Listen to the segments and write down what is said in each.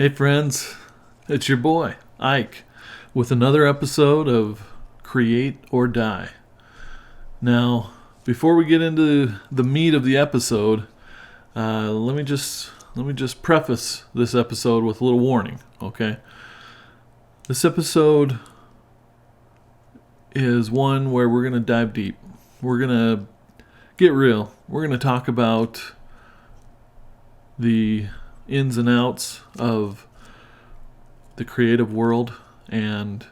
Hey friends, it's your boy, Ike, with another episode of Create or Die. Now, before we get into the meat of the episode, let me just preface this episode with a little warning, okay? This episode is one where we're going to dive deep. We're going to get real. We're going to talk about the ins and outs of the creative world and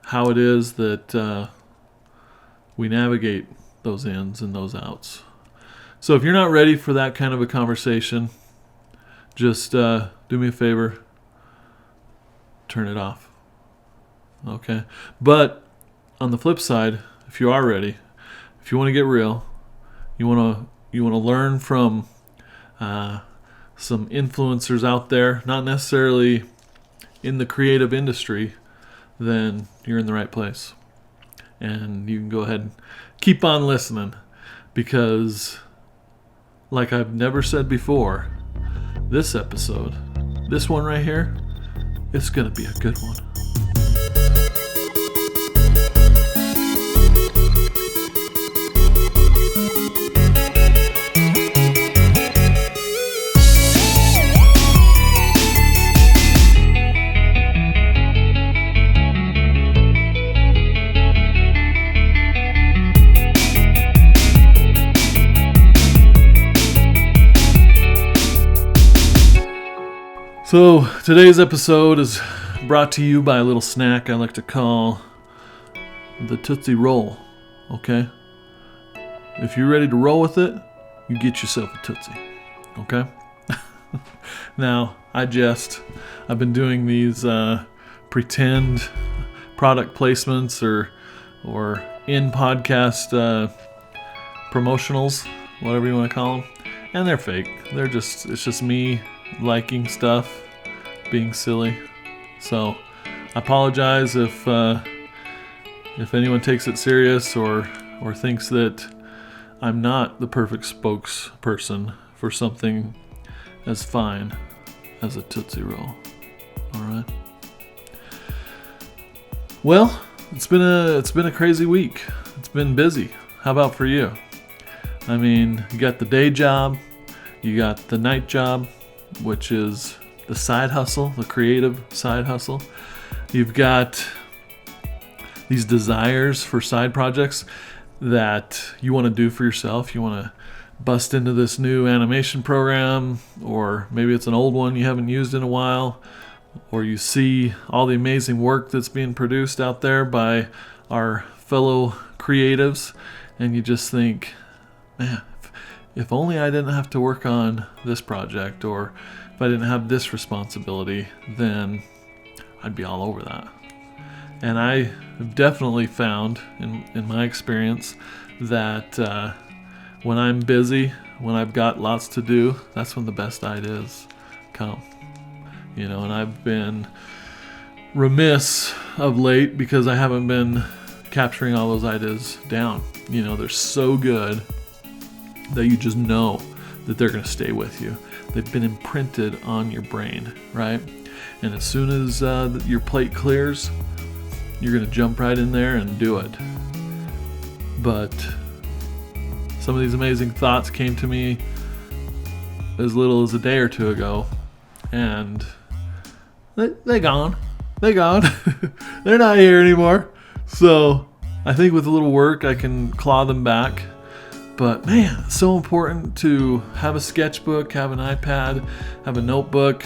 how it is that we navigate those ins and those outs. So if you're not ready for that kind of a conversation, just do me a favor, turn it off. Okay? But on the flip side, if you are ready, if you want to get real, you want to learn from some influencers out there, not necessarily in the creative industry, then you're in the right place. And you can go ahead and keep on listening, because like I've never said before, this episode, this one right here, it's going to be a good one. So today's episode is brought to you by a little snack I like to call the Tootsie Roll, okay? If you're ready to roll with it, you get yourself a Tootsie, okay? Now, I've been doing these pretend product placements or in-podcast promotionals, whatever you want to call them, and they're fake. It's just me liking stuff, being silly. So I apologize if anyone takes it serious or thinks that I'm not the perfect spokesperson for something as fine as a Tootsie Roll. All right. Well, it's been a crazy week. It's been busy. How about for you? I mean, you got the day job, you got the night job, which is the side hustle, the creative side hustle. You've got these desires for side projects that you want to do for yourself. You want to bust into this new animation program, or maybe it's an old one you haven't used in a while, or you see all the amazing work that's being produced out there by our fellow creatives, and you just think, man, if only I didn't have to work on this project, or if I didn't have this responsibility, then I'd be all over that. And I have definitely found in my experience that when I'm busy, when I've got lots to do, that's when the best ideas come. And I've been remiss of late because I haven't been capturing all those ideas down. They're so good that you just know that they're going to stay with you. They've been imprinted on your brain, right? And as soon as your plate clears, you're going to jump right in there and do it. But some of these amazing thoughts came to me as little as a day or two ago, and they're gone. They're gone. They're not here anymore. So I think with a little work, I can claw them back. But man, it's so important to have a sketchbook, have an iPad, have a notebook,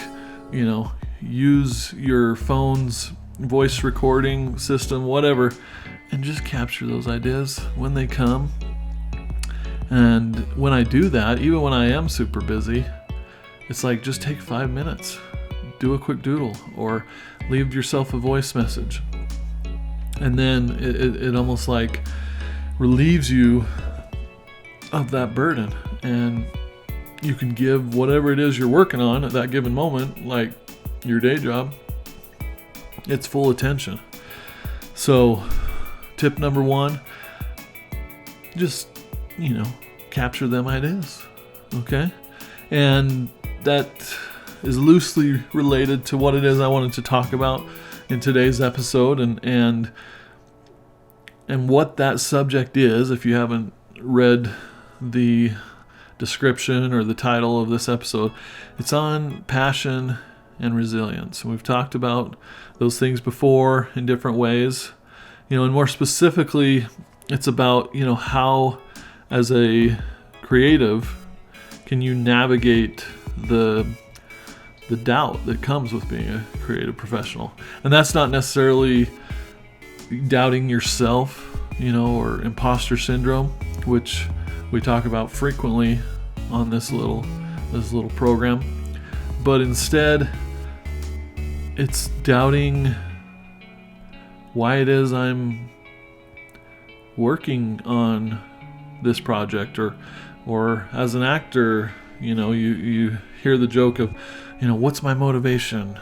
use your phone's voice recording system, whatever, and just capture those ideas when they come. And when I do that, even when I am super busy, it's like, just take 5 minutes, do a quick doodle, or leave yourself a voice message. And then it almost like relieves you of that burden, and you can give whatever it is you're working on at that given moment, like your day job, its full attention. So tip number 1, just capture them ideas, okay? And that is loosely related to what it is I wanted to talk about in today's episode, and what that subject is. If you haven't read the description or the title of this episode, it's on passion and resilience. We've talked about those things before in different ways, and more specifically, it's about, how as a creative can you navigate the doubt that comes with being a creative professional. And that's not necessarily doubting yourself, or imposter syndrome, which we talk about frequently on this little program. But instead, it's doubting why it is I'm working on this project, or as an actor, you hear the joke of, what's my motivation?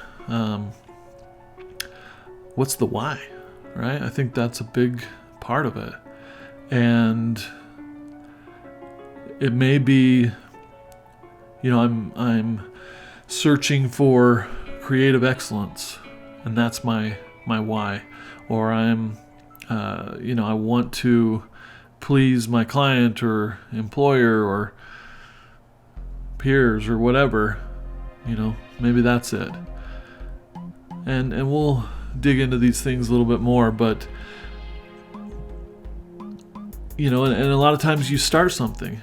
What's the why, right? I think that's a big part of it. And it may be, I'm searching for creative excellence, and that's my why. Or I'm, I want to please my client or employer or peers or whatever, maybe that's it. And we'll dig into these things a little bit more, but and a lot of times you start something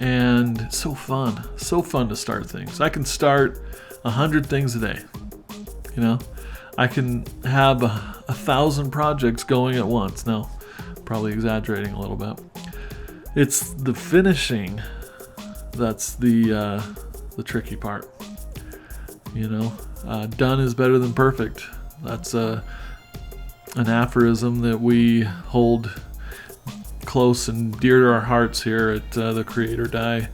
and it's so fun to start things. I can start 100 things a day. I can have 1,000 projects going at once. Now, probably exaggerating a little bit. It's the finishing that's the tricky part. Done is better than perfect. That's an aphorism that we hold close and dear to our hearts here at the Create or Die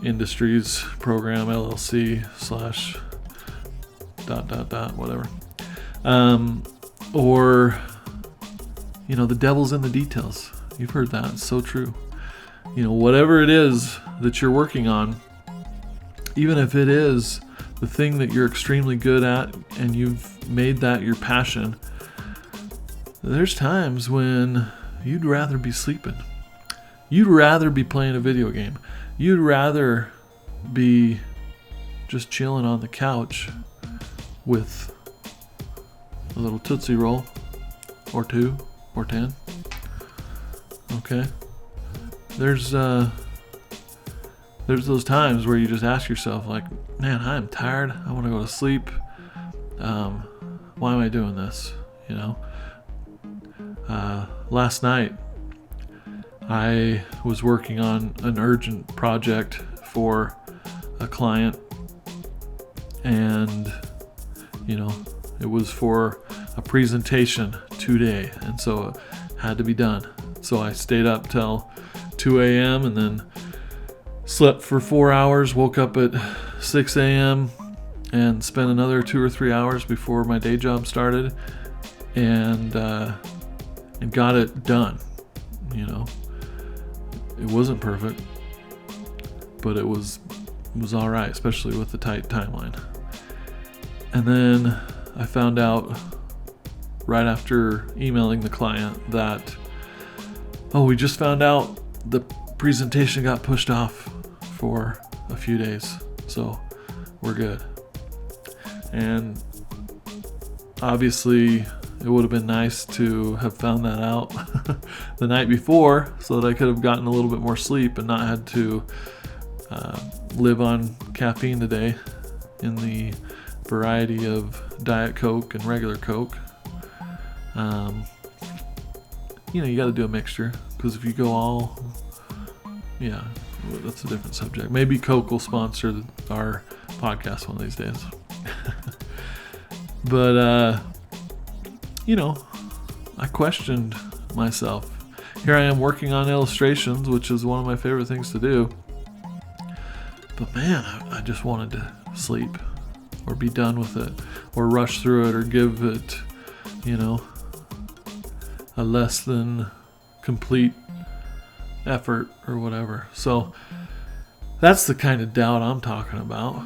Industries Program, LLC / ... whatever. Or, the devil's in the details. You've heard that. It's so true. Whatever it is that you're working on, even if it is the thing that you're extremely good at and you've made that your passion, there's times when you'd rather be sleeping. You'd rather be playing a video game. You'd rather be just chilling on the couch with a little Tootsie Roll or 2 or 10. Okay? There's those times where you just ask yourself, like, man, I'm tired. I want to go to sleep. Why am I doing this? Last night, I was working on an urgent project for a client, and, it was for a presentation today, and so it had to be done. So I stayed up till 2 a.m. and then slept for 4 hours, woke up at 6 a.m. and spent another 2 or 3 hours before my day job started, and got it done. It wasn't perfect, but it was all right, especially with the tight timeline. And then I found out right after emailing the client that, we just found out the presentation got pushed off for a few days, so we're good. And obviously it would have been nice to have found that out the night before so that I could have gotten a little bit more sleep and not had to live on caffeine today in the variety of Diet Coke and regular Coke. You got to do a mixture, because if you go all, that's a different subject. Maybe Coke will sponsor our podcast one of these days. But, I questioned myself. Here I am working on illustrations, which is one of my favorite things to do. But man, I just wanted to sleep or be done with it or rush through it or give it, a less than complete effort or whatever. So that's the kind of doubt I'm talking about.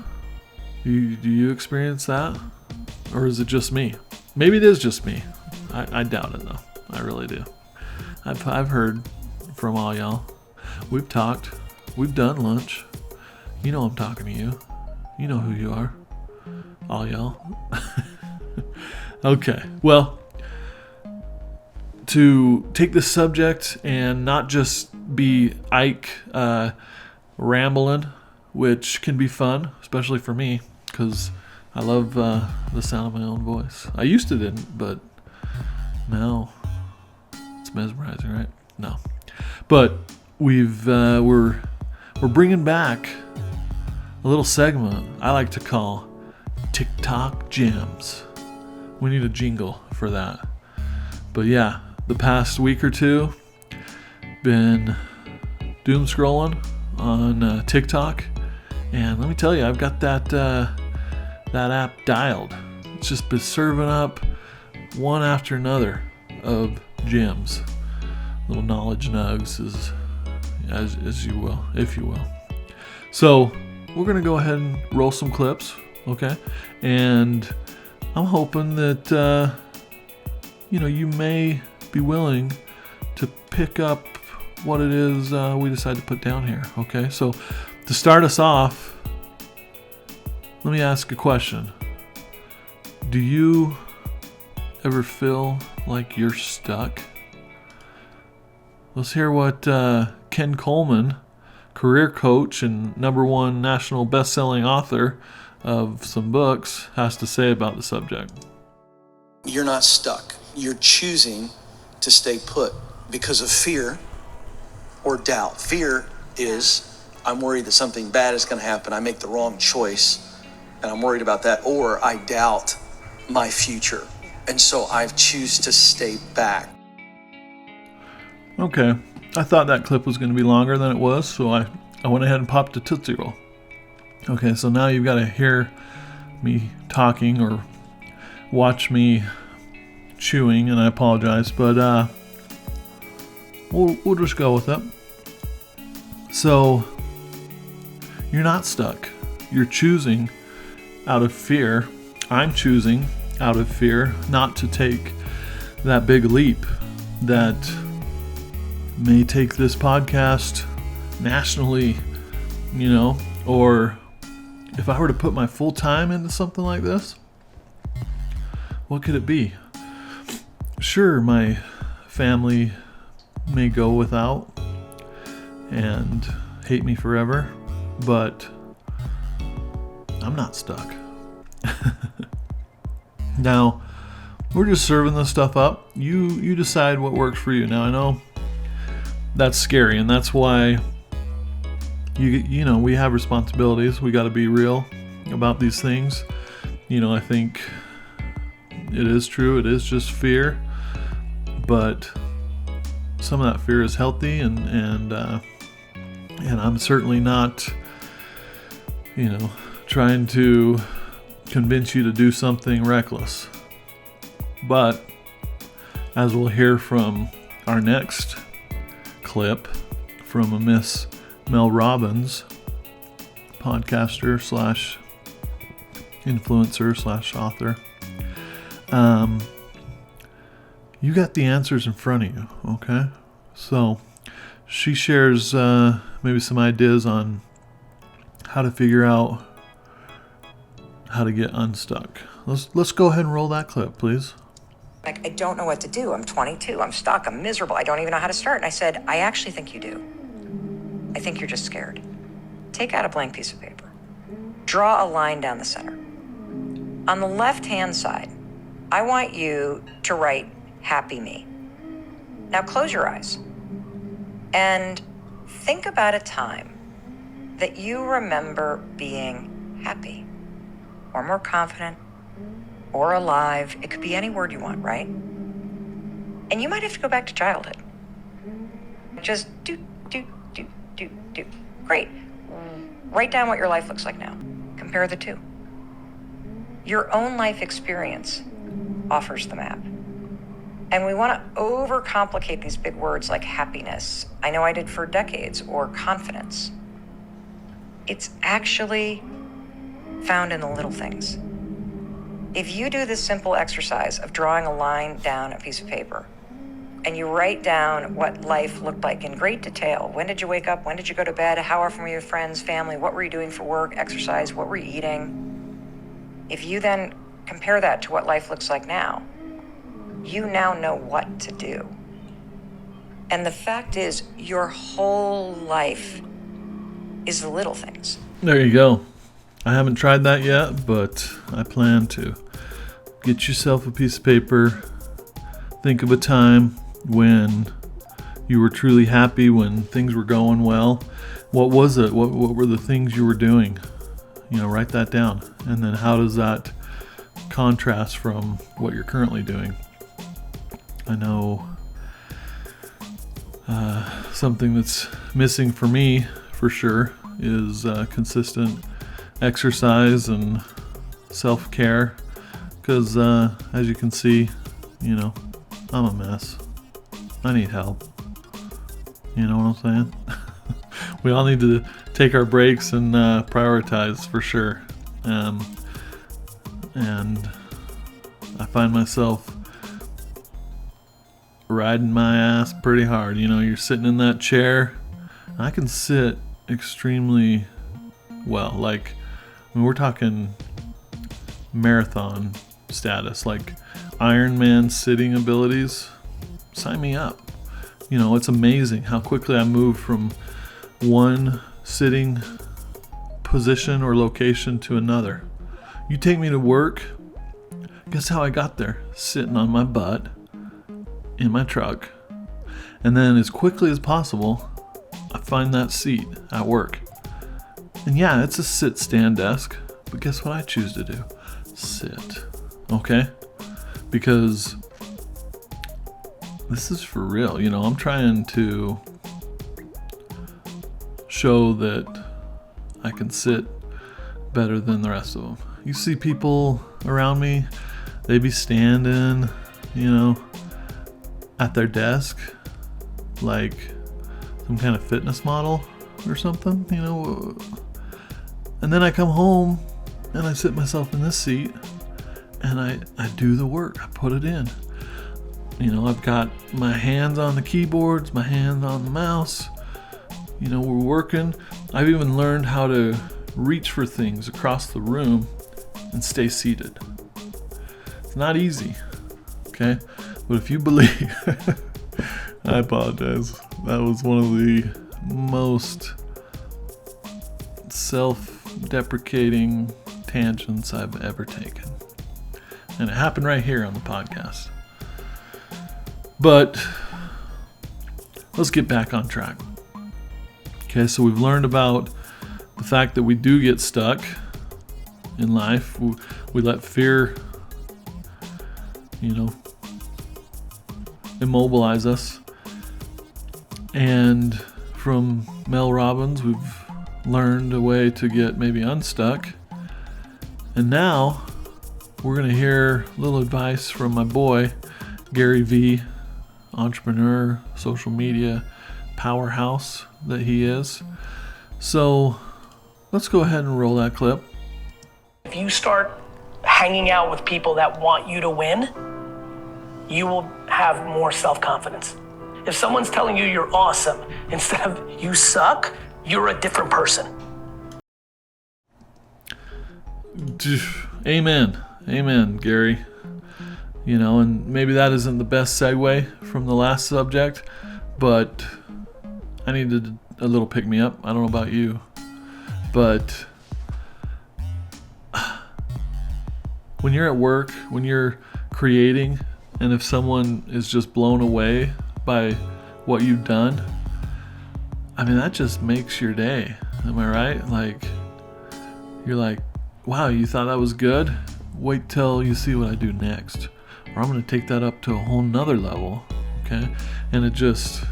Do you experience that? Or is it just me? Maybe it is just me. I doubt it though. I really do. I've heard from all y'all. We've talked. We've done lunch. You know I'm talking to you. You know who you are. All y'all. Okay. Well, to take this subject and not just be Ike rambling, which can be fun, especially for me, because I love the sound of my own voice. I used to didn't, but now it's mesmerizing, right? No, but we're bringing back a little segment I like to call TikTok Gems. We need a jingle for that. But yeah, the past week or two, been doom scrolling on TikTok, and let me tell you, I've got that app dialed. It's just been serving up one after another of gems, little knowledge nugs, as you will, if you will. So we're gonna go ahead and roll some clips, okay? And I'm hoping that you may be willing to pick up what it is we decide to put down here, okay? So to start us off, let me ask a question. Do you ever feel like you're stuck? Let's hear what Ken Coleman, career coach and #1 national best-selling author of some books, has to say about the subject. You're not stuck. You're choosing to stay put because of fear or doubt. Fear is, I'm worried that something bad is going to happen. I make the wrong choice, and I'm worried about that. Or I doubt my future, and so I choose to stay back. Okay, I thought that clip was going to be longer than it was, so I went ahead and popped a Tootsie Roll. Okay, so now you've got to hear me talking or watch me chewing, and I apologize, but we'll just go with it. So you're not stuck. You're choosing out of fear. I'm choosing out of fear not to take that big leap that may take this podcast nationally, or if I were to put my full time into something like this, what could it be? Sure, my family may go without and hate me forever, but I'm not stuck. Now, we're just serving this stuff up. You decide what works for you. Now, I know that's scary, and that's why we have responsibilities. We got to be real about these things. I think it is true. It is just fear, but some of that fear is healthy, and I'm certainly not, trying to convince you to do something reckless. But as we'll hear from our next clip from a Miss Mel Robbins, podcaster / influencer / author, you got the answers in front of you, okay? So she shares maybe some ideas on how to figure out how to get unstuck. Let's go ahead and roll that clip, please. I don't know what to do. I'm 22. I'm stuck. I'm miserable. I don't even know how to start. And I said, I actually think you do. I think you're just scared. Take out a blank piece of paper. Draw a line down the center. On the left-hand side, I want you to write happy me. Now close your eyes and think about a time that you remember being happy or more confident or alive. It could be any word you want, right? And you might have to go back to childhood. Just do. Great. Write down what your life looks like now. Compare the two. Your own life experience offers the map. And we want to overcomplicate these big words like happiness. I know I did for decades, or confidence. It's actually found in the little things. If you do this simple exercise of drawing a line down a piece of paper, and you write down what life looked like in great detail. When did you wake up? When did you go to bed? How often were you with friends, family? What were you doing for work, exercise? What were you eating? If you then compare that to what life looks like now, you now know what to do. And the fact is, your whole life is the little things. There you go. I haven't tried that yet, but I plan to. Get yourself a piece of paper. Think of a time when you were truly happy, when things were going well. What was it? What were the things you were doing? Write that down. And then how does that contrast from what you're currently doing? I know something that's missing for me, for sure, is consistent exercise and self-care. Because as you can see, I'm a mess. I need help. You know what I'm saying? We all need to take our breaks and prioritize, for sure. And I find myself riding my ass pretty hard. You're sitting in that chair. I can sit extremely well. We're talking marathon status, like Ironman sitting abilities. Sign me up. It's amazing how quickly I move from one sitting position or location to another. You take me to work, guess how I got there? Sitting on my butt in my truck. And then as quickly as possible, I find that seat at work. And yeah, it's a sit-stand desk, but guess what I choose to do? Sit. Okay? Because this is for real. I'm trying to show that I can sit better than the rest of them. You see people around me, they be standing, at their desk like some kind of fitness model or something, And then I come home and I sit myself in this seat and I do the work. I put it in. I've got my hands on the keyboards, my hands on the mouse. We're working. I've even learned how to reach for things across the room and stay seated. It's not easy, okay? But if you believe, I apologize. That was one of the most self-deprecating tangents I've ever taken. And it happened right here on the podcast. But let's get back on track. Okay, so we've learned about the fact that we do get stuck in life. We let fear, immobilize us. And from Mel Robbins, we've learned a way to get maybe unstuck. And now we're going to hear a little advice from my boy, Gary V, entrepreneur, social media powerhouse that he is. So let's go ahead and roll that clip. If you start hanging out with people that want you to win, you will have more self-confidence. If someone's telling you you're awesome instead of you suck, you're a different person. Amen, Gary. And maybe that isn't the best segue from the last subject, but I needed a little pick-me-up. I don't know about you, but when you're at work, when you're creating, and if someone is just blown away by what you've done, that just makes your day. Am I right? You're like, wow, you thought that was good? Wait till you see what I do next. Or I'm going to take that up to a whole nother level, okay? And it just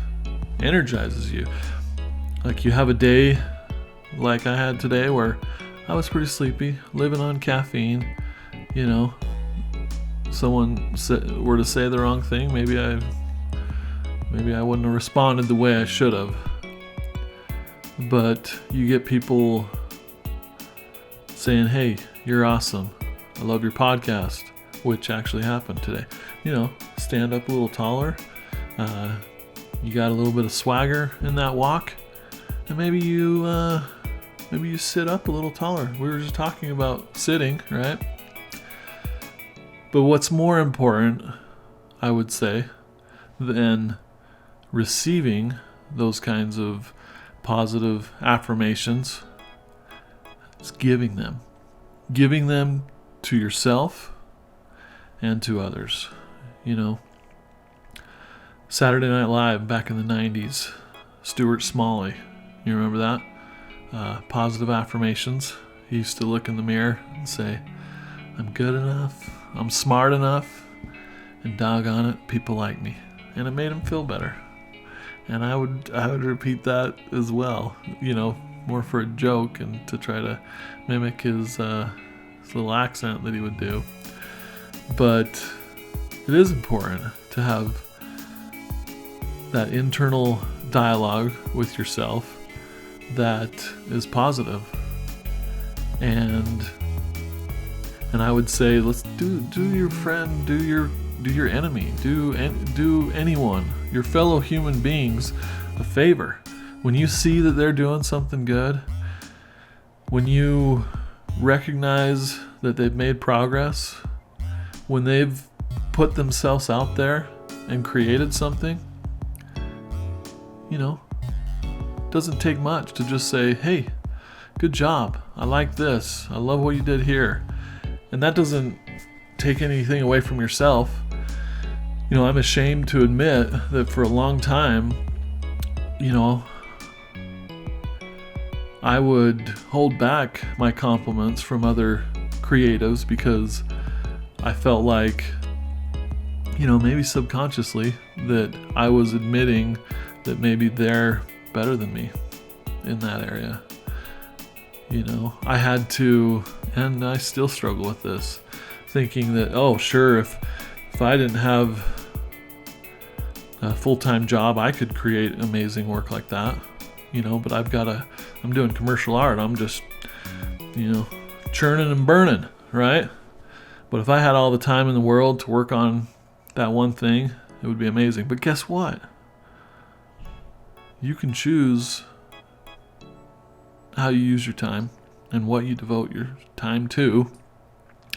energizes you. You have a day like I had today where I was pretty sleepy, living on caffeine, Someone were to say the wrong thing, maybe I wouldn't have responded the way I should have. But you get people saying, hey, you're awesome. I love your podcast, which actually happened today. Stand up a little taller. You got a little bit of swagger in that walk. And maybe you sit up a little taller. We were just talking about sitting, right? But what's more important, I would say, than receiving those kinds of positive affirmations is giving them. Giving them to yourself and to others. Saturday Night Live back in the 90s, Stuart Smalley, you remember that? Positive affirmations. He used to look in the mirror and say, I'm good enough, I'm smart enough, and doggone it, people like me. And it made him feel better. And I would repeat that as well, more for a joke and to try to mimic his little accent that he would do. But it is important to have that internal dialogue with yourself that is positive. And I would say, let's do your friend, do your enemy, do anyone, your fellow human beings, a favor. When you see that they're doing something good, when you recognize that they've made progress, when they've put themselves out there and created something, it doesn't take much to just say, hey, good job, I like this, I love what you did here. And that doesn't take anything away from yourself. I'm ashamed to admit that for a long time, I would hold back my compliments from other creatives because I felt like, maybe subconsciously, that I was admitting that maybe they're better than me in that area. I had to, and I still struggle with this, thinking that, oh, sure, if I didn't have a full-time job, I could create amazing work like that, but I'm doing commercial art. I'm just, churning and burning, right? But if I had all the time in the world to work on that one thing, it would be amazing. But guess what? You can choose how you use your time and what you devote your time to.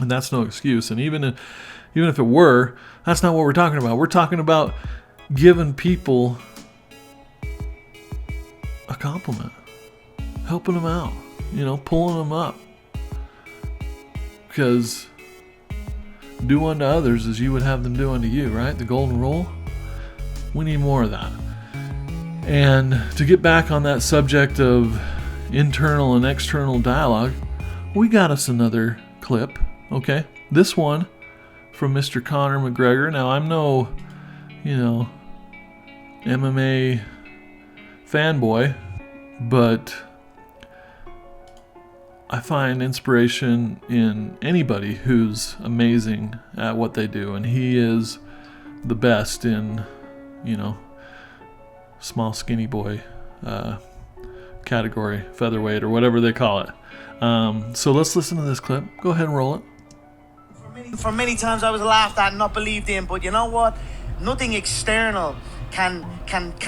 And that's no excuse. And even if it were, that's not what we're talking about. We're talking about giving people a compliment, helping them out, pulling them up. Because do unto others as you would have them do unto you, right? The golden rule. We need more of that. And to get back on that subject of internal and external dialogue, we got us another clip, okay? This one from Mr. Conor McGregor. Now, I'm no, MMA fanboy, but I find inspiration in anybody who's amazing at what they do, and he is the best in, small skinny boy category, featherweight or whatever they call it. So let's listen to this clip. Go ahead and roll it. For many times I was laughed at and not believed in, but you know what? Nothing external can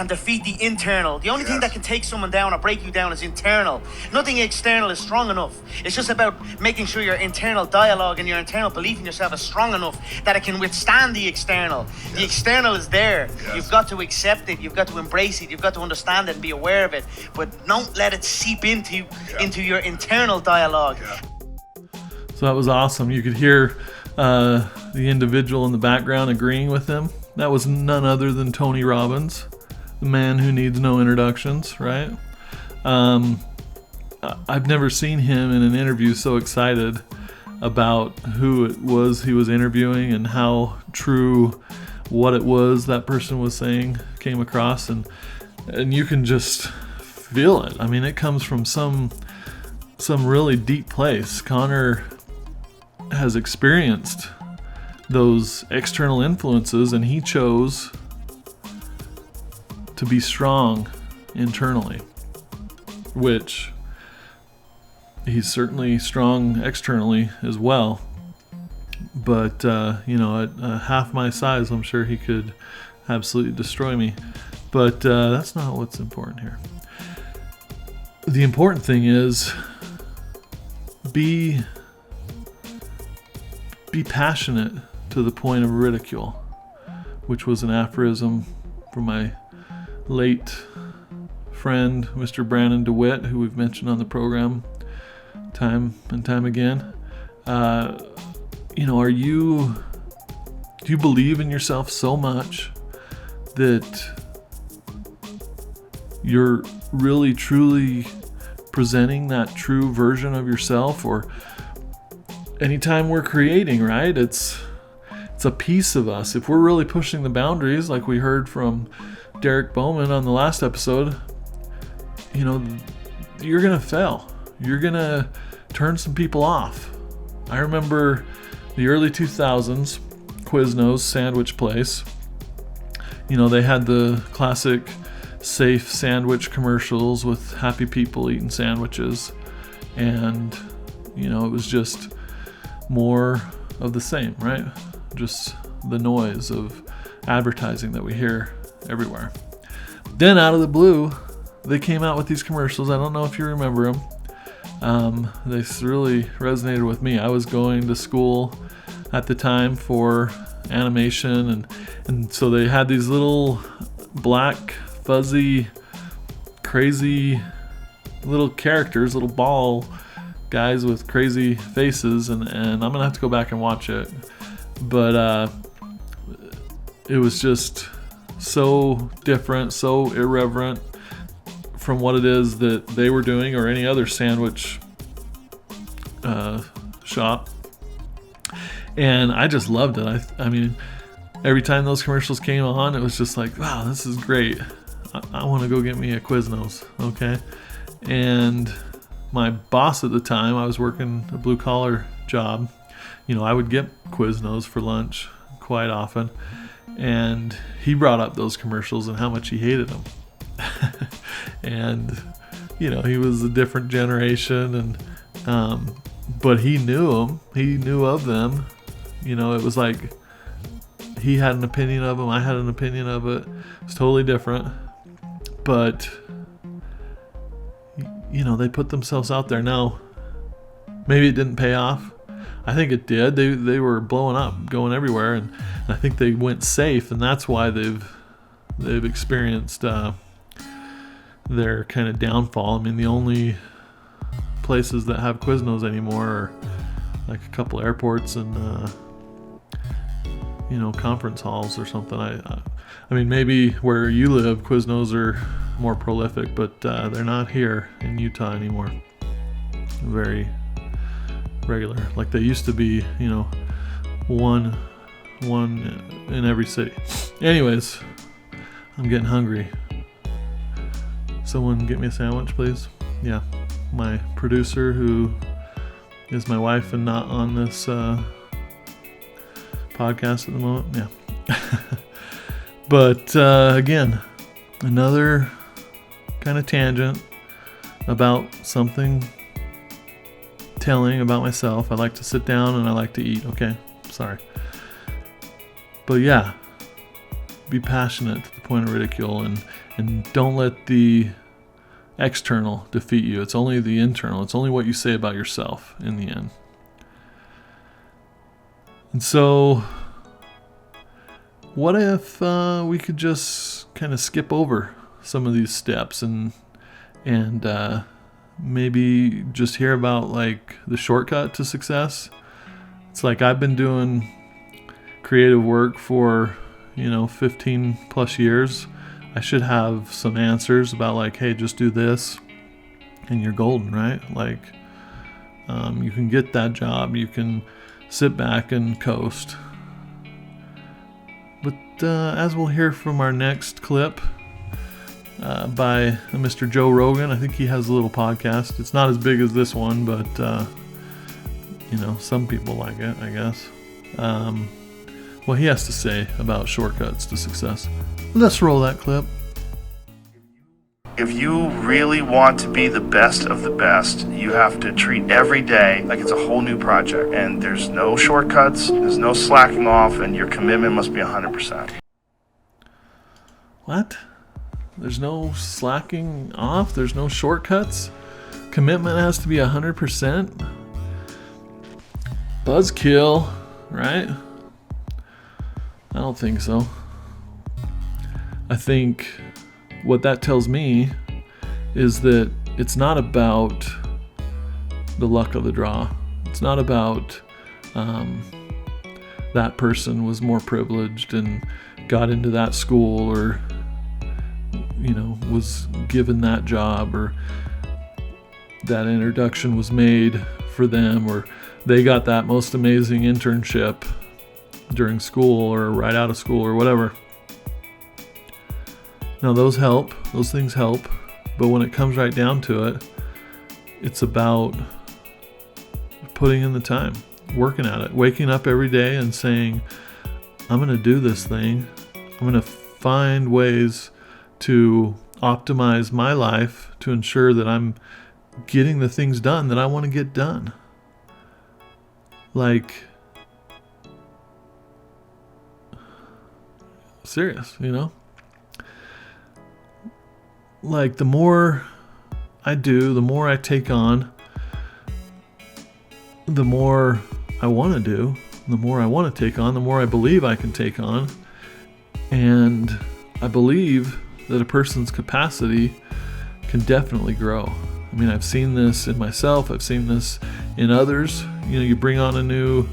defeat the internal. The only thing that can take someone down or break you down is internal. Nothing external is strong enough. It's just about making sure your internal dialogue and your internal belief in yourself is strong enough that it can withstand the external. The external is there. You've got to accept it. You've got to embrace it. You've got to understand it and be aware of it. But don't let it seep into your internal dialogue. So that was awesome. You could hear the individual in the background agreeing with him. That was none other than Tony Robbins, the man who needs no introductions, right? I've never seen him in an interview so excited about who it was he was interviewing and how true what it was that person was saying came across, and you can just feel it. I mean, it comes from some really deep place. Conor has experienced those external influences, and he chose to be strong internally, which he's certainly strong externally as well. But, at half my size, I'm sure he could absolutely destroy me. But that's not what's important here. The important thing is be passionate to the point of ridicule, which was an aphorism from my late friend, Mr. Brandon DeWitt, who we've mentioned on the program time and time again. Do you believe in yourself so much that you're really truly presenting that true version of yourself? Or anytime we're creating, right, it's a piece of us. If we're really pushing the boundaries, like we heard from Derek Bowman on the last episode, you're gonna fail. You're gonna turn some people off. I remember the early 2000s, Quiznos sandwich place. They had the classic safe sandwich commercials with happy people eating sandwiches, and it was just more of the same, right? Just the noise of advertising that we hear everywhere. Then out of the blue, they came out with these commercials. I don't know if you remember them. They really resonated with me. I was going to school at the time for animation, and so they had these little black, fuzzy, crazy little characters, little ball guys with crazy faces, and I'm gonna have to go back and watch it. But it was just so different, so irreverent from what it is that they were doing or any other sandwich shop. And I just loved it. I mean, every time those commercials came on, it was just like, wow, this is great. I want to go get me a Quiznos, okay? And my boss at the time, I was working a blue-collar job. I would get Quiznos for lunch quite often. And he brought up those commercials and how much he hated them. And, he was a different generation, and but he knew them. He knew of them. It was like he had an opinion of them. I had an opinion of it. It was totally different. But, they put themselves out there. Now, maybe it didn't pay off. I think it did. They were blowing up, going everywhere, and I think they went safe, and that's why they've experienced their kind of downfall. I mean, the only places that have Quiznos anymore are like a couple airports and conference halls or something. I mean, maybe where you live, Quiznos are more prolific, but they're not here in Utah anymore. Very regular, like they used to be. One in every city. Anyways, I'm getting hungry. Someone get me a sandwich, please. Yeah, my producer, who is my wife and not on this podcast at the moment. Yeah. But again, another kind of tangent about something telling about myself. I like to sit down and I like to eat. Okay, sorry. But yeah, be passionate to the point of ridicule, and don't let the external defeat you. It's only the internal. It's only what you say about yourself in the end. And so, what if we could just kind of skip over some of these steps and maybe just hear about like the shortcut to success? It's like I've been doing creative work for 15 plus years. I should have some answers about like, hey, just do this and you're golden, right? Like you can get that job, you can sit back and coast. But as we'll hear from our next clip by Mr. Joe Rogan, I think he has a little podcast. It's not as big as this one, but some people like it, I guess. What he has to say about shortcuts to success. Let's roll that clip. If you really want to be the best of the best, you have to treat every day like it's a whole new project. And there's no shortcuts, there's no slacking off, and your commitment must be 100%. What? There's no slacking off? There's no shortcuts? Commitment has to be 100%? Buzzkill, right? I don't think so. I think what that tells me is that it's not about the luck of the draw. It's not about that person was more privileged and got into that school, or was given that job, or that introduction was made for them, or they got that most amazing internship during school or right out of school or whatever. Now those things help, but when it comes right down to it, it's about putting in the time, working at it, waking up every day and saying, I'm going to do this thing. I'm going to find ways to optimize my life to ensure that I'm getting the things done that I want to get done. Like, serious, Like, the more I do, the more I take on, the more I want to do, the more I want to take on, the more I believe I can take on. And I believe that a person's capacity can definitely grow. I mean, I've seen this in myself. I've seen this in others. You bring on a new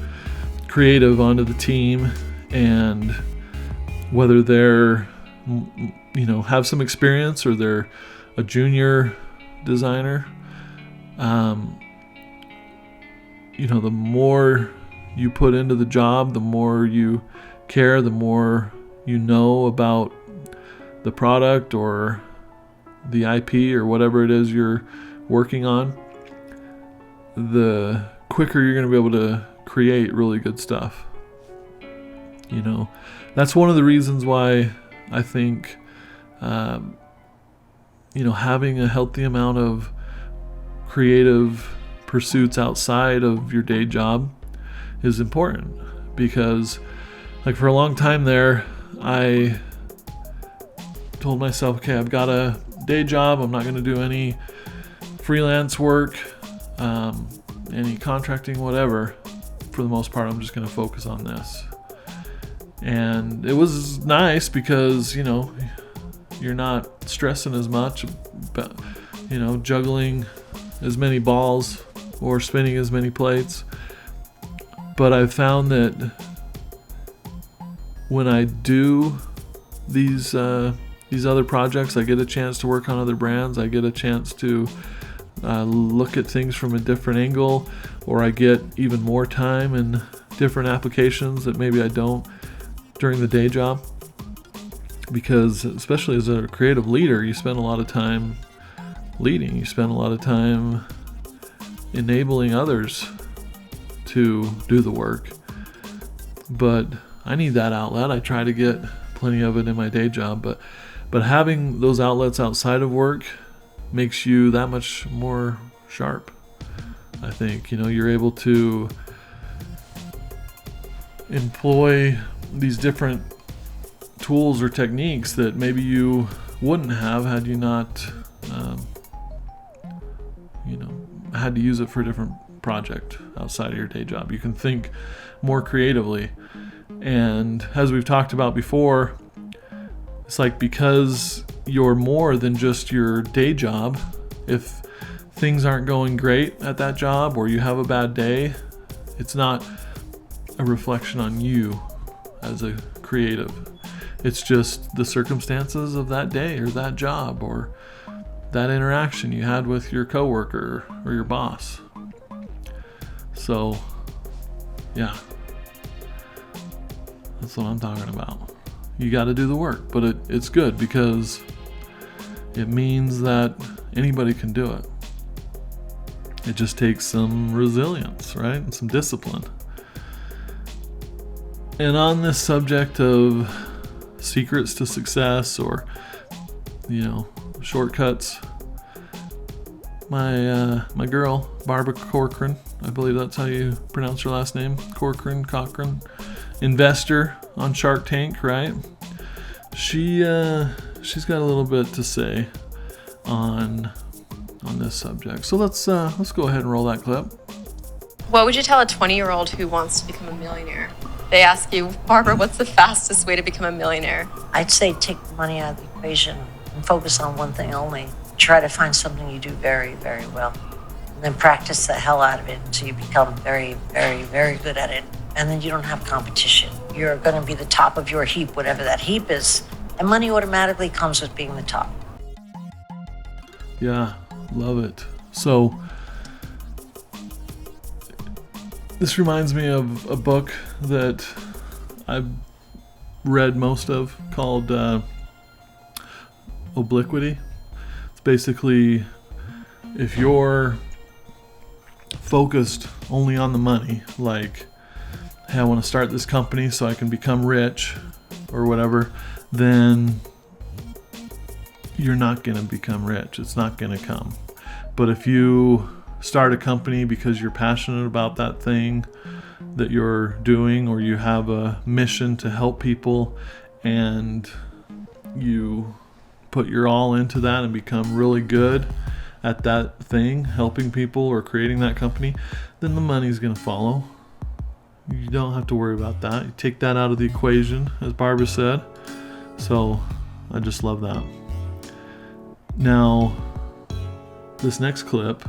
creative onto the team, and whether they're have some experience or they're a junior designer, the more you put into the job, the more you care, the more you know about the product or the IP or whatever it is you're working on, the quicker you're going to be able to create really good stuff. That's one of the reasons why I think having a healthy amount of creative pursuits outside of your day job is important, because like for a long time there, I told myself, okay, I've got a day job. I'm not going to do any freelance work, any contracting, whatever. For the most part, I'm just going to focus on this. And it was nice because, you're not stressing as much, but, juggling as many balls or spinning as many plates. But I've found that when I do these other projects, I get a chance to work on other brands. I get a chance to look at things from a different angle, or I get even more time in different applications that maybe I don't during the day job. Because especially as a creative leader, you spend a lot of time leading. You spend a lot of time enabling others to do the work. But I need that outlet. I try to get plenty of it in my day job, but having those outlets outside of work makes you that much more sharp. I think, you're able to employ these different tools or techniques that maybe you wouldn't have had you not, had to use it for a different project outside of your day job. You can think more creatively. And as we've talked about before, it's like, because you're more than just your day job, if things aren't going great at that job or you have a bad day, it's not a reflection on you as a creative. It's just the circumstances of that day or that job or that interaction you had with your coworker or your boss. So, yeah, that's what I'm talking about. You got to do the work, but it's good because it means that anybody can do it. It just takes some resilience, right? And some discipline. And on this subject of secrets to success, or, shortcuts. My girl, Barbara Corcoran, I believe that's how you pronounce her last name, Cochran, investor on Shark Tank, right? She's got a little bit to say on this subject. So let's go ahead and roll that clip. What would you tell a 20-year-old who wants to become a millionaire? They ask you, Barbara, what's the fastest way to become a millionaire? I'd say take the money out of the equation and focus on one thing only. Try to find something you do very, very well. And then practice the hell out of it until you become very, very, very good at it. And then you don't have competition. You're going to be the top of your heap, whatever that heap is. And money automatically comes with being the top. Yeah, love it. So this reminds me of a book that I've read most of called Obliquity. It's basically, if you're focused only on the money, like, hey, I want to start this company so I can become rich or whatever, then you're not going to become rich. It's not going to come. But if you start a company because you're passionate about that thing that you're doing, or you have a mission to help people, and you put your all into that and become really good at that thing, helping people or creating that company, then the money's going to follow. You don't have to worry about that. You take that out of the equation, as Barbara said. So I just love that. Now, this next clip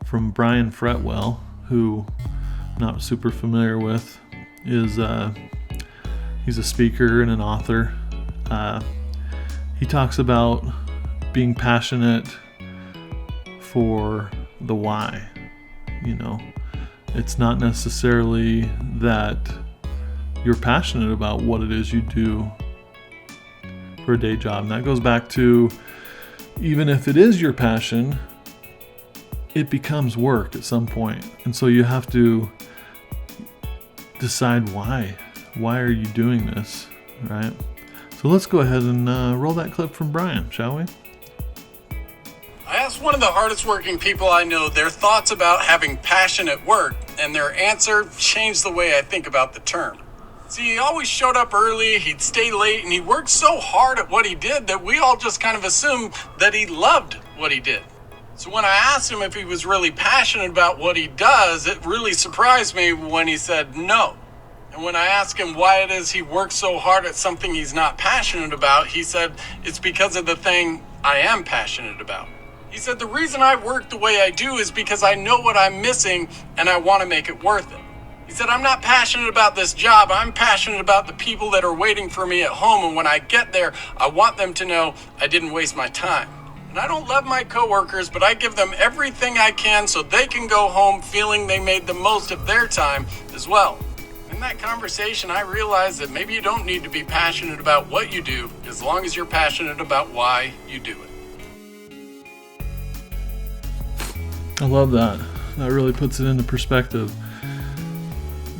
from Brian Fretwell, who I'm not super familiar with, is he's a speaker and an author. He talks about being passionate for the why. You know, it's not necessarily that you're passionate about what it is you do for a day job. And that goes back to, even if it is your passion, it becomes work at some point. And so you have to decide why. Why are you doing this, right? So let's go ahead and roll that clip from Brian, shall we? I asked one of the hardest working people I know their thoughts about having passion at work, and their answer changed the way I think about the term. See, he always showed up early, he'd stay late, and he worked so hard at what he did that we all just kind of assumed that he loved what he did. So when I asked him if he was really passionate about what he does, it really surprised me when he said no. And when I asked him why it is he works so hard at something he's not passionate about, he said, it's because of the thing I am passionate about. He said, the reason I work the way I do is because I know what I'm missing and I want to make it worth it. He said, I'm not passionate about this job. I'm passionate about the people that are waiting for me at home. And when I get there, I want them to know I didn't waste my time. And I don't love my coworkers, but I give them everything I can so they can go home feeling they made the most of their time as well. In that conversation, I realized that maybe you don't need to be passionate about what you do as long as you're passionate about why you do it. I love that. That really puts it into perspective.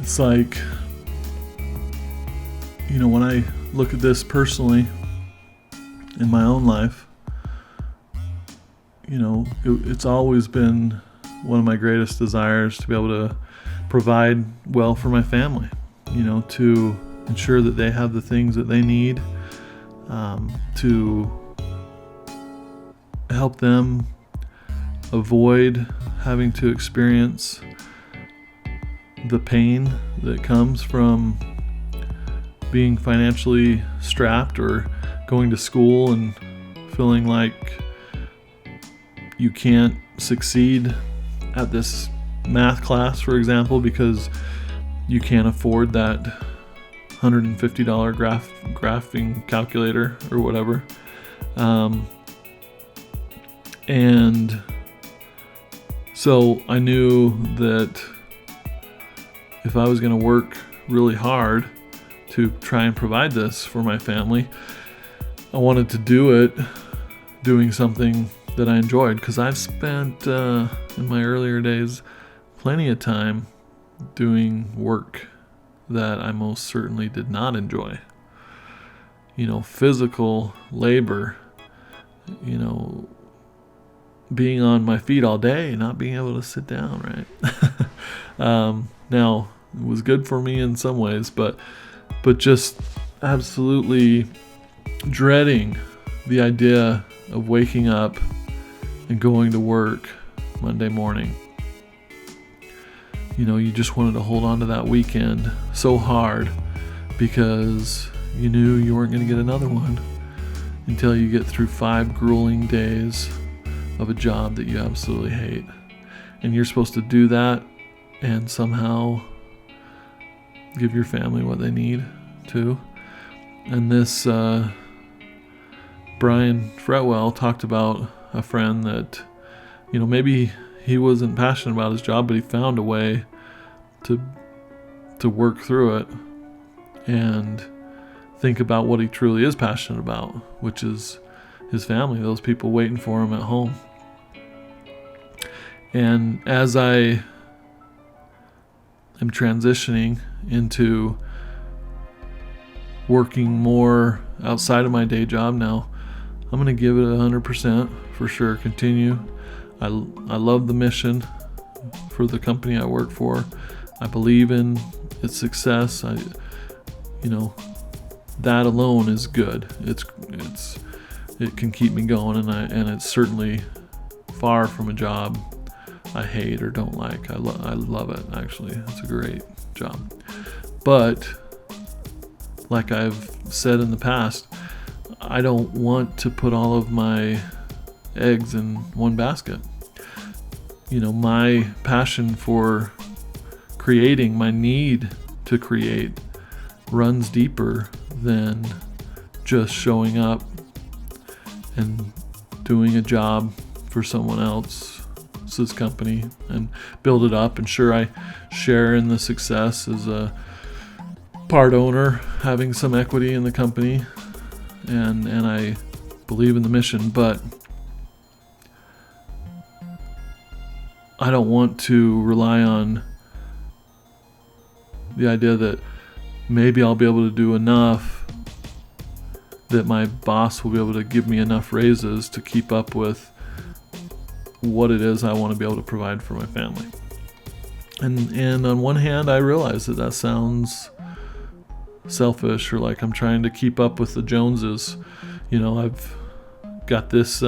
It's like, you know, when I look at this personally in my own life, you know, it's always been one of my greatest desires to be able to provide well for my family, you know, to ensure that they have the things that they need, to help them avoid having to experience the pain that comes from being financially strapped, or going to school and feeling like you can't succeed at this math class, for example, because you can't afford that $150 graphing calculator or whatever. And so I knew that if I was going to work really hard to try and provide this for my family, I wanted to do it doing something that I enjoyed, because I've spent in my earlier days plenty of time doing work that I most certainly did not enjoy. You know, physical labor being on my feet all day, not being able to sit down, right? Now, it was good for me in some ways, but just absolutely dreading the idea of waking up and going to work Monday morning. You just wanted to hold on to that weekend so hard because you knew you weren't going to get another one until you get through 5 grueling days of a job that you absolutely hate. And you're supposed to do that and somehow give your family what they need too. And this Brian Fretwell talked about a friend that, maybe he wasn't passionate about his job, but he found a way to work through it and think about what he truly is passionate about, which is his family, those people waiting for him at home. And as I am transitioning into working more outside of my day job now, I'm going to give it 100% for sure. Continue. I love the mission for the company I work for. I believe in its success. That alone is good. It can keep me going, and it's certainly far from a job I hate or don't like. I love it, actually. It's a great job. But like I've said in the past, I don't want to put all of my eggs in one basket. My passion for creating, my need to create, runs deeper than just showing up and doing a job for someone else's company and build it up. And sure, I share in the success as a part owner, having some equity in the company, and I believe in the mission, but I don't want to rely on the idea that maybe I'll be able to do enough that my boss will be able to give me enough raises to keep up with what it is I want to be able to provide for my family. And on one hand, I realize that sounds selfish, or like I'm trying to keep up with the Joneses. I've got this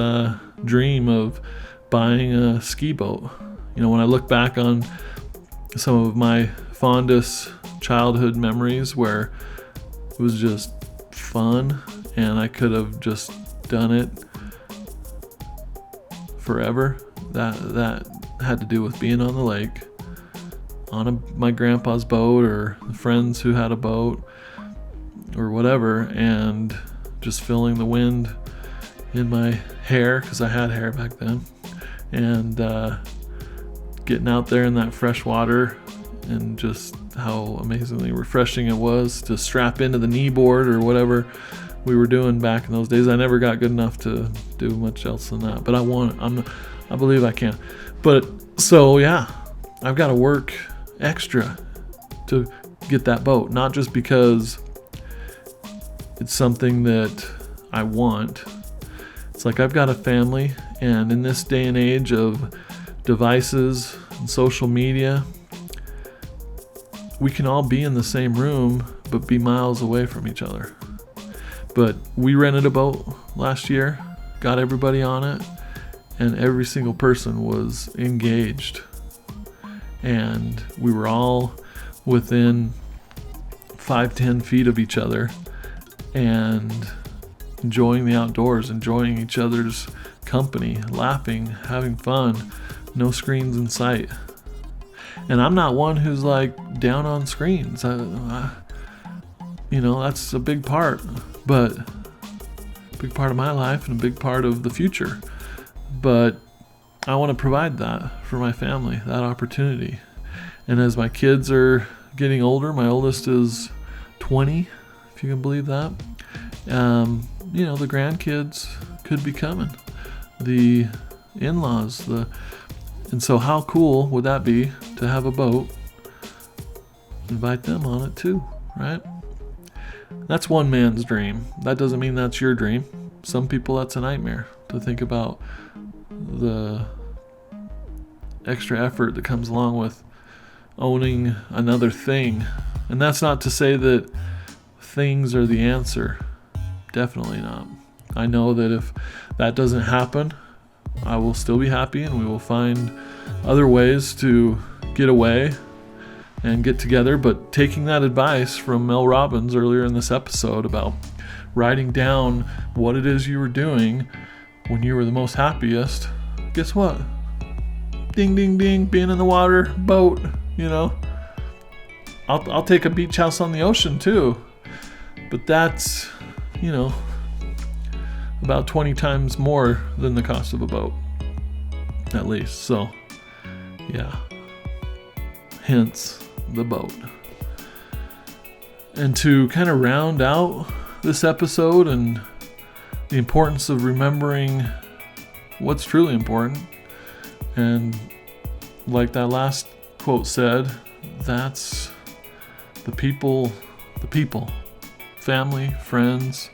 dream of buying a ski boat. When I look back on some of my fondest childhood memories where it was just fun and I could have just done it forever, that had to do with being on the lake on my grandpa's boat, or the friends who had a boat or whatever, and just feeling the wind in my hair, because I had hair back then, and getting out there in that fresh water, and just how amazingly refreshing it was to strap into the knee board or whatever we were doing back in those days. I never got good enough to do much else than that, but I believe I can. But so yeah, I've got to work extra to get that boat, not just because it's something that I want. It's like I've got a family, and in this day and age of devices and social media, we can all be in the same room but be miles away from each other. But we rented a boat last year, got everybody on it, and every single person was engaged. And we were all within 5-10 feet of each other and enjoying the outdoors, enjoying each other's company, laughing, having fun, no screens in sight. And I'm not one who's like down on screens. That's a big part, but a big part of my life and a big part of the future. But I want to provide that for my family, that opportunity. And as my kids are getting older, my oldest is 20, if you can believe that. The grandkids could be coming, the in-laws, and so how cool would that be to have a boat, invite them on it too, right? That's one man's dream. That doesn't mean that's your dream. Some people, that's a nightmare. to think about the extra effort that comes along with owning another thing. And that's not to say that things are the answer. Definitely not. I know that if that doesn't happen, I will still be happy, and we will find other ways to get away and get together. But taking that advice from Mel Robbins earlier in this episode about writing down what it is you were doing when you were the most happiest, guess what? Ding, ding, ding, being in the water, boat, you know. I'll take a beach house on the ocean too. But that's, you know, about 20 times more than the cost of a boat, at least. So, yeah. Hence the boat. And to kind of round out this episode and the importance of remembering what's truly important, and like that last quote said, that's the people, family, friends,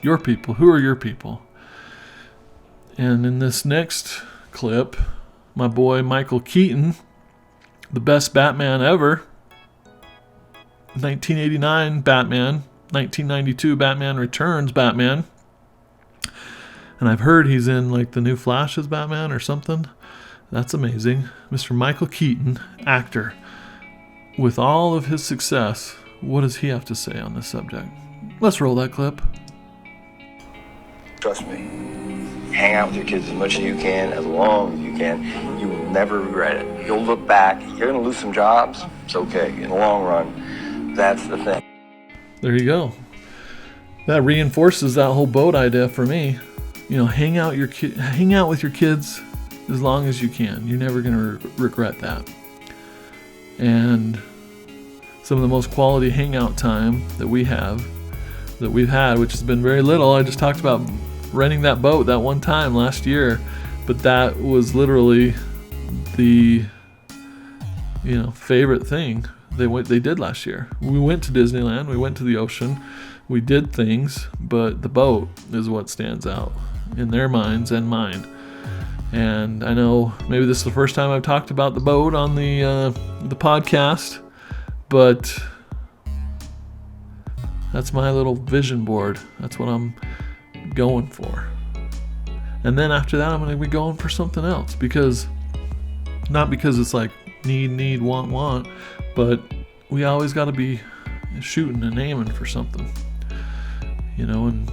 your people. Who are your people? And in this next clip, my boy Michael Keaton, the best Batman ever, 1989 Batman, 1992 Batman Returns Batman, and I've heard he's in like the new Flash as Batman or something. That's amazing. Mr. Michael Keaton, actor. With all of his success, what does he have to say on this subject? Let's roll that clip. Trust me, hang out with your kids as much as you can, as long as you can. You will never regret it. You'll look back, you're gonna lose some jobs, it's okay. In the long run, that's the thing. There you go. That reinforces that whole boat idea for me. You know, hang out with your kids as long as you can. You're never gonna regret that. And some of the most quality hangout time that we've had, which has been very little. I just talked about renting that boat that one time last year, but that was literally the, you know, favorite thing they did last year. We went to Disneyland, we went to the ocean, we did things, but the boat is what stands out in their minds and mine. And I know maybe this is the first time I've talked about the boat on the podcast, but that's my little vision board. That's what I'm going for. And then after that, I'm going to be going for something else, not because it's like need, want, but we always got to be shooting and aiming for something, you know, and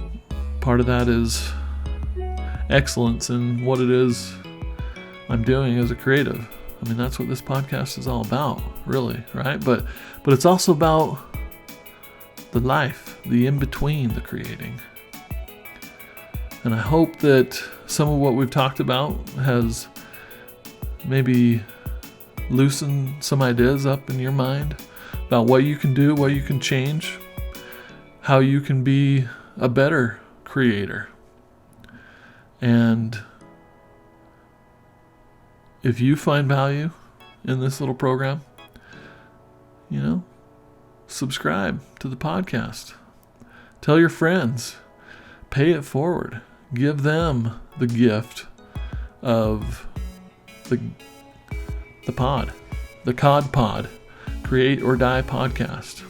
part of that is excellence in what it is I'm doing as a creative. I mean, that's what this podcast is all about, really, right? But it's also about the life, the in-between, the creating. And I hope that some of what we've talked about has maybe loosened some ideas up in your mind about what you can do, what you can change, how you can be a better creator. And if you find value in this little program, you know, subscribe to the podcast. Tell your friends. Pay it forward. Give them the gift of the pod, the COD Pod, Create or Die podcast.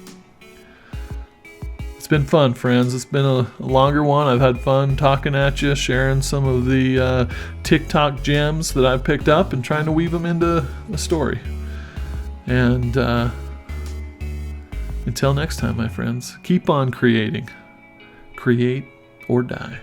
It's been fun, friends. It's been a longer one. I've had fun talking at you, sharing some of the TikTok gems that I've picked up and trying to weave them into a story. And until next time, my friends, keep on creating. Create or die.